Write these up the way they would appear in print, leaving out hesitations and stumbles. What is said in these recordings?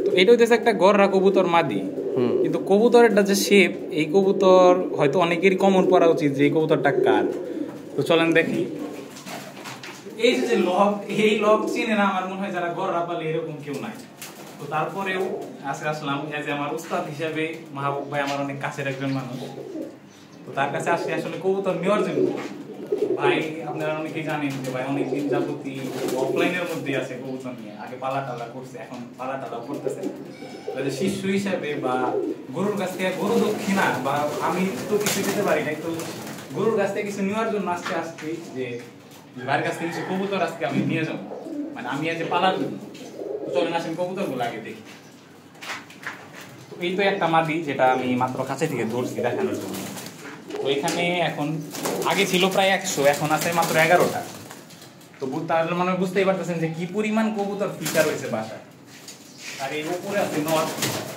তো এটা হইতেছে একটা গররা কবুতর মাদি, কিন্তু কবুতরেরটা যে শেপ, এই কবুতর হয়তো অনেকেরই কমন পড়া উচিত যে এই কবুতরটা কার। তো চলেন দেখি। এই যে লব, এই লব চিনে না আমার মনে হয় যারা গররা পালে এরকম কেউ নাই। তো তারপরেও আজকে আসলাম এজ আমার উস্তাদ হিসেবে, মাহবুব ভাই আমার অনেক কাছের একজন মানুষ, তো তার কাছে আসি আসলে কবুতর নেওয়ার জন্য। ভাই আপনারা অনেকেই জানেন যে ভাই অনেকদিন যাবতী অফলাইনের মধ্যে আছে কবুতর নিয়ে, আগে পালা টালা করছে, এখন পালা টালা করতেছে। শিষ্য হিসাবে বা গরুর কাছ থেকে গরু দক্ষিণা, বা আমি তো কিছু দিতে পারি না, তো গরুর কাছ থেকে কিছু নেওয়ার জন্য আজকে আসছি যে ভাইয়ের কাছ থেকে কিছু কবুতর আজকে আমি নিয়ে যাবো, মানে আমি আজ পালার জন্য। তো চলেন আসেন কবুতর গুলো আগে দেখি। তো এই তো একটা মাদি যেটা আমি মাত্র কাছে থেকে ধরছি দেখানোর জন্য। তো এখানে এখন আগে ছিল প্রায় 100, এখন আছে মাত্র 11টা। তো তাহলে মানে বুঝতেই পারতেছেন যে কি পরিমাণ কবুতর ফিচার হয়েছে বাসায়। আর এই উপরে আছে নর।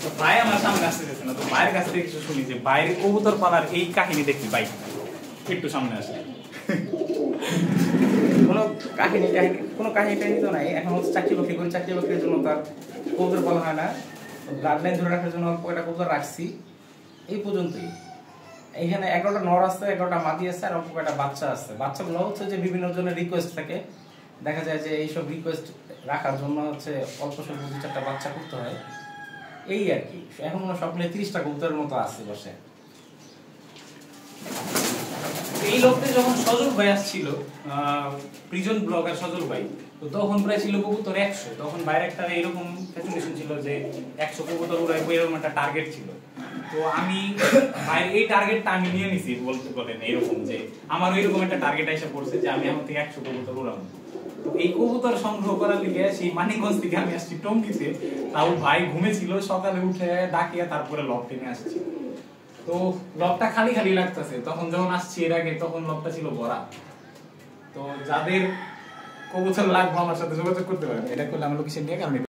তো ভাই আমার সামনে আসতেছে না, তো ভাইয়ের কাছ থেকে কিছু শুনি যে বাইরে কবুতর পালার এই কাহিনী দেখি। ভাই একটু সামনে আসে। কোনো কাহিনী তো নাই, এখন হচ্ছে চাকরি বাকরি করি, চাকরি বাকরির জন্য তার কবুতর পালা হয় না, ব্লাড লাইন ধরে রাখার জন্য অল্প একটা কবুতর রাখছি, এই পর্যন্তই। এখানে 11টা নর আছে, 11টা মাদি আছে, আর অল্প একটা বাচ্চা আছে। বাচ্চাগুলো হচ্ছে যে বিভিন্ন জনের রিকোয়েস্ট থাকে, দেখা যায় যে এইসব রিকোয়েস্ট রাখার জন্য হচ্ছে অল্প স্বল্প 2-4টা বাচ্চা করতে হয়, এই আর কি। এখন সব মিলে 30টা কবুতরের মতো আছে বসে। এই লোকটা যখন সজল ভাই আসছিল, প্রিজন ব্লগার সজল ভাই, তো তখন প্রায় ছিল কবুতর 100। তখন বাইরে একটা এরকম ফ্যাসিনেশন ছিল যে 100 কবুতর উড়াইবো, এরকম একটা টার্গেট ছিল। তো আমি বাইরে এই টার্গেটটা আমি নিয়ে নিছি বলতে বলেন, এরকম যে আমার এরকম একটা টার্গেট এসে পড়ছে যে আমি এখন থেকে 100 কবুতর উড়াবো। তো এই কবুতর সংগ্রহ করার লিগে সেই মানিকগঞ্জ থেকে আমি আসছি টঙ্গীতে, তাও ভাই ঘুমেছিল, সকালে উঠে ডাকিয়া তারপরে লব টেনে আসছি। তো লবটা খালি খালি লাগতেছে, তখন যখন আসছি এর আগে তখন লবটা ছিল ভরা। তো যাদের কবুতর লাগবে আমার সাথে যোগাযোগ করতে পারেন, এটা করলে আমার লোকেশন নিয়ে কারণ